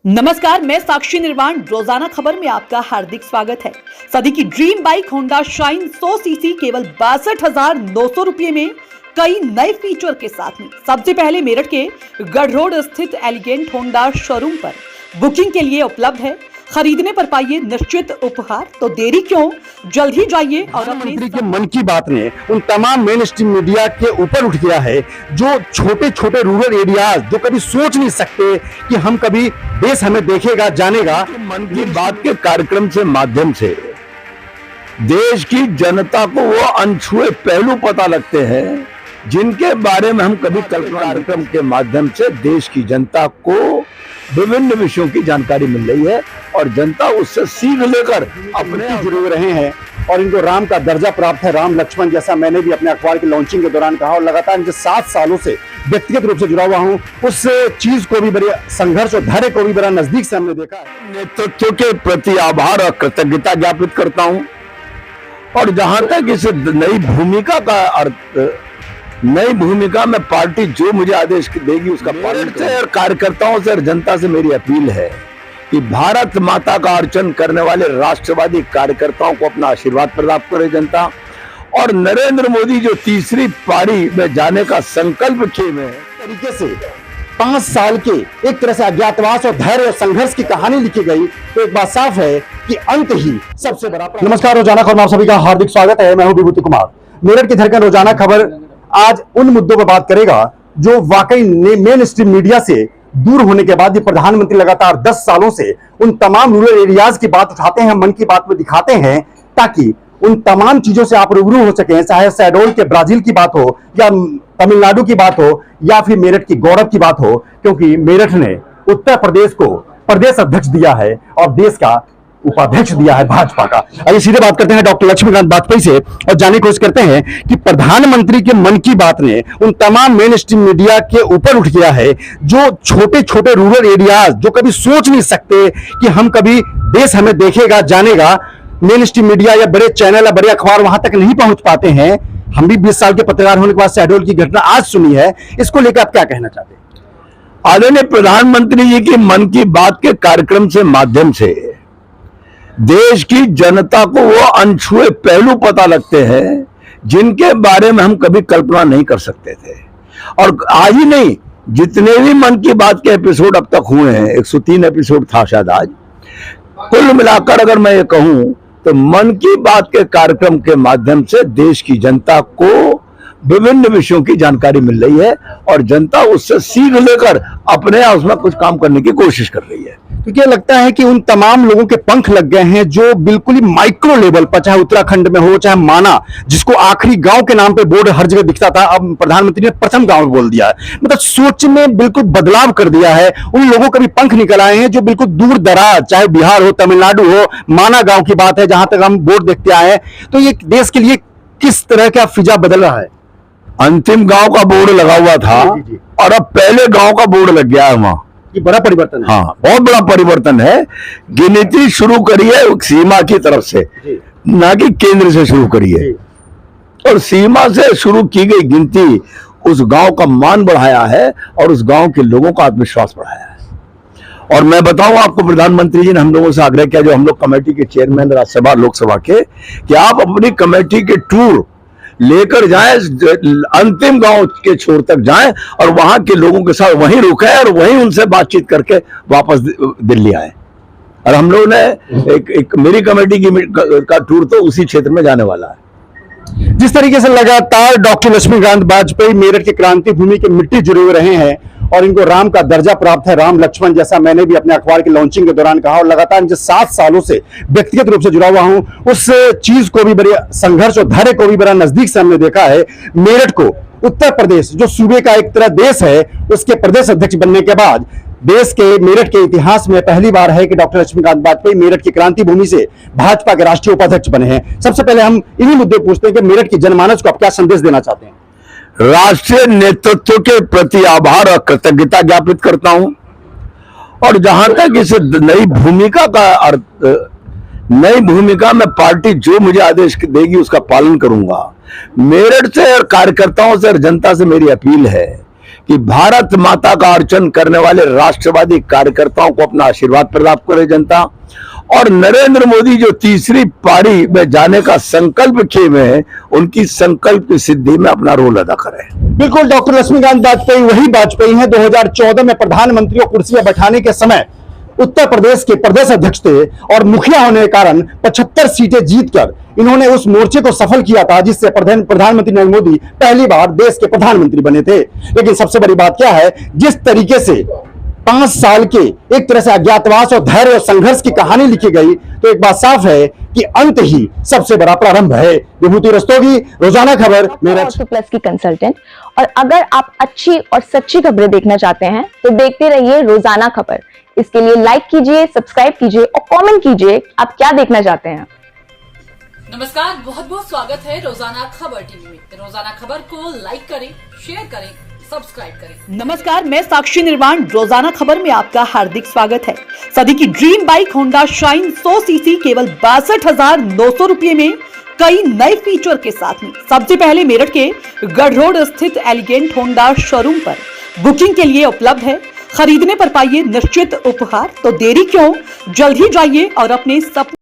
नमस्कार, मैं साक्षी निर्वाण। रोजाना खबर में आपका हार्दिक स्वागत है। सदी की dream bike Honda shine 100 CC केवल 62,900 रुपये में कई नए फीचर के साथ में सबसे पहले मेरठ के गढ़ रोड स्थित एलिगेंट होंडा शोरूम पर बुकिंग के लिए उपलब्ध है। खरीदने पर पाइए निश्चित उपहार। तो देरी क्यों, जल्द ही जाइए और प्रधानमंत्री के मन की बात ने उन तमाम मेन स्ट्रीम मीडिया के ऊपर उठ गया है जो छोटे छोटे रूरल एरियाज जो कभी सोच नहीं सकते कि हम कभी देश हमें देखेगा जानेगा। मन की बात के कार्यक्रम से माध्यम से देश की जनता को वो अनछुए पहलू पता लगते हैं जिनके बारे में हम कभी कल्पना कार्यक्रम के माध्यम से देश की जनता को विभिन्न विषयों की जानकारी मिल रही है और जनता उससे सीख लेकर अपने जुड़े हुए रहे हैं और इनको राम का दर्जा प्राप्त है, राम लक्ष्मण जैसा मैंने भी अपने अखबार की लॉन्चिंग के दौरान कहा और लगातार इनसे 7 सालों से व्यक्तिगत रूप से जुड़ा हुआ हूं। उस चीज को भी बड़े संघर्ष और धैर्य को भी बड़ा नजदीक से हमने देखा है। नेतृत्व के प्रति आभार और कृतज्ञता ज्ञापित करता हूं और जहां तक इस नई भूमिका का अर्थ, नई भूमिका में पार्टी जो मुझे आदेश देगी उसका पालन से और कार्यकर्ताओं से और जनता से मेरी अपील है कि भारत माता का अर्चन करने वाले राष्ट्रवादी कार्यकर्ताओं को अपना आशीर्वाद प्रदान करे जनता और नरेंद्र मोदी जो तीसरी पारी में जाने का संकल्प किए हुए हैं। तरीके से 5 साल के एक तरह से अज्ञातवास और धैर्य और संघर्ष की कहानी लिखी गई तो एक बात साफ है कि अंत ही सबसे बड़ा। नमस्कार, रोजाना खबर में आप सभी का हार्दिक स्वागत है। मैं हूं विभूति कुमार। मेरठ की धड़कन रोजाना खबर आज उन मुद्दों पर बात करेगा जो वाकई मेन स्ट्रीम मीडिया से दूर होने के बाद भी प्रधानमंत्री लगातार 10 सालों से उन तमाम रूरल एरियाज की बात उठाते हैं, मन की बात में दिखाते हैं ताकि उन तमाम चीजों से आप रूबरू हो सकें। चाहे शहडोल के ब्राजील की बात हो या तमिलनाडु की बात हो या फिर मेरठ की गौरव की बात हो, क्योंकि मेरठ ने उत्तर प्रदेश को प्रदेश अध्यक्ष दिया है और देश का उपाध्यक्ष दिया है भाजपा का। आइए सीधे बात करते हैं डॉक्टर लक्ष्मीकांत वाजपेयी से और जानने की कोशिश करते हैं कि प्रधानमंत्री के मन की बात ने उन तमाम मेन स्ट्रीम मीडिया के ऊपर उठ गया है जो छोटे छोटे रूरल एरियाज जो कभी सोच नहीं सकते कि हम कभी देश हमें देखेगा जानेगा। मेन स्ट्रीम मीडिया या बड़े चैनल या बड़े अखबार वहां तक नहीं पहुंच पाते हैं। हम भी 20 साल के पत्रकार होने के बाद शहडोल की घटना आज सुनी है, इसको लेकर आप क्या कहना चाहते हैं? आदरणीय प्रधानमंत्री जी की मन की बात के कार्यक्रम से माध्यम से देश की जनता को वो अनछुए पहलू पता लगते हैं जिनके बारे में हम कभी कल्पना नहीं कर सकते थे। और आज ही नहीं, जितने भी मन की बात के एपिसोड अब तक हुए हैं, 103 एपिसोड था शायद आज, कुल मिलाकर अगर मैं ये कहूं तो मन की बात के कार्यक्रम के माध्यम से देश की जनता को विभिन्न विषयों की जानकारी मिल रही है और जनता उससे सीख लेकर अपने उसमें कुछ काम करने की कोशिश कर रही है। तो क्या लगता है कि उन तमाम लोगों के पंख लग गए हैं जो बिल्कुल ही माइक्रो लेवल पर, चाहे उत्तराखंड में हो चाहे माना, जिसको आखिरी गांव के नाम पे बोर्ड हर जगह दिखता था, अब प्रधानमंत्री ने प्रथम गांव में बोल दिया है। मतलब सोच में बिल्कुल बदलाव कर दिया है। उन लोगों के भी पंख निकल आए हैं जो बिल्कुल दूर दराज, चाहे बिहार हो, तमिलनाडु हो, माना गांव की बात है जहां तक हम बोर्ड देखते आए हैं। तो ये देश के लिए किस तरह का फिजा बदल रहा है? अंतिम गांव का बोर्ड लगा हुआ था और अब पहले गांव का बोर्ड लग गया है वहां। ये बड़ा परिवर्तन है। हाँ, बहुत बड़ा परिवर्तन है। गिनती शुरू करिए सीमा की तरफ से, ना कि केंद्र से शुरू करिए। और सीमा से शुरू की गई गिनती उस गांव का मान बढ़ाया है और उस गांव के लोगों का आत्मविश्वास बढ़ाया है। और मैं बताऊं आपको, प्रधानमंत्री जी ने हम लोगों से आग्रह किया, जो हम लोग कमेटी के चेयरमैन राज्यसभा लोकसभा के, कि आप अपनी कमेटी के टूर लेकर जाएं, अंतिम गांव के छोर तक जाएं और वहां के लोगों के साथ वहीं रुके और वहीं उनसे बातचीत करके वापस दिल्ली आए। और हम लोगों ने एक मेरी कमेटी का टूर तो उसी क्षेत्र में जाने वाला है। जिस तरीके से लगातार डॉक्टर लक्ष्मीकांत वाजपेयी मेरठ के क्रांति भूमि के मिट्टी जुड़े हुए रहे हैं और इनको राम का दर्जा प्राप्त है, राम लक्ष्मण जैसा मैंने भी अपने अखबार की लॉन्चिंग के दौरान कहा और लगातार इनसे 7 सालों से व्यक्तिगत रूप से जुड़ा हुआ हूं। उस चीज को भी बड़े संघर्ष और धैर्य को भी बड़ा नजदीक से हमने देखा है। मेरठ को उत्तर प्रदेश जो सूबे का एक तरह देश है, उसके प्रदेश अध्यक्ष बनने के बाद देश के मेरठ के इतिहास में पहली बार है कि डॉक्टर लक्ष्मीकांत वाजपेयी मेरठ की क्रांति भूमि से भाजपा के राष्ट्रीय उपाध्यक्ष बने हैं। सबसे पहले हम इन्हीं मुद्दे पूछते हैं कि मेरठ की जनमानस को आप क्या संदेश देना चाहते हैं? राष्ट्रीय नेतृत्व के प्रति आभार और कृतज्ञता ज्ञापित करता हूं और जहां तक इस नई भूमिका का अर्थ, नई भूमिका में पार्टी जो मुझे आदेश देगी उसका पालन करूंगा। मेरठ से और कार्यकर्ताओं से और जनता से मेरी अपील है कि भारत माता का अर्चन करने वाले राष्ट्रवादी कार्यकर्ताओं को अपना आशीर्वाद प्रदान करे जनता, और नरेंद्र मोदी जो तीसरी पारी में जाने का संकल्प किए हुए हैं, उनकी संकल्प की सिद्धि में अपना रोल अदा करें। बिल्कुल, डॉक्टर लक्ष्मीकांत वाजपेयी वही वाजपेयी हैं 2014 में प्रधानमंत्री को कुर्सी पर बैठाने के समय उत्तर प्रदेश के प्रदेश अध्यक्ष थे और मुखिया होने के कारण 75 सीटें जीतकर इन्होंने उस मोर्चे को सफल किया था, जिससे प्रधानमंत्री नरेंद्र मोदी पहली बार देश के प्रधानमंत्री बने थे। लेकिन सबसे बड़ी बात क्या है, जिस तरीके से 5 साल के एक तरह से अज्ञातवास और धैर्य और संघर्ष की कहानी लिखी गई, तो एक बात साफ है कि अंत ही सबसे बड़ा प्रारंभ है। विभूति रस्तोगी, रोजाना खबर, मेरठ प्लस की कंसल्टेंट। और अगर आप अच्छी और सच्ची खबरें देखना चाहते हैं तो देखते रहिए रोजाना खबर। इसके लिए लाइक कीजिए, सब्सक्राइब कीजिए और कमेंट कीजिए आप क्या देखना चाहते हैं। नमस्कार, बहुत बहुत स्वागत है रोजाना खबर टीवी में। रोजाना खबर को लाइक करें, शेयर करें, सब्सक्राइब करें। नमस्कार, मैं साक्षी निर्वाण। रोजाना खबर में आपका हार्दिक स्वागत है। सदी की dream bike Honda shine 100 CC केवल 62,900 रुपए में कई नए फीचर के साथ में सबसे पहले मेरठ के गढ़ रोड स्थित एलिगेंट होंडा शोरूम पर बुकिंग के लिए उपलब्ध है। खरीदने पर पाइए निश्चित उपहार। तो देरी क्यों, जल्द ही जाइए और अपने सपने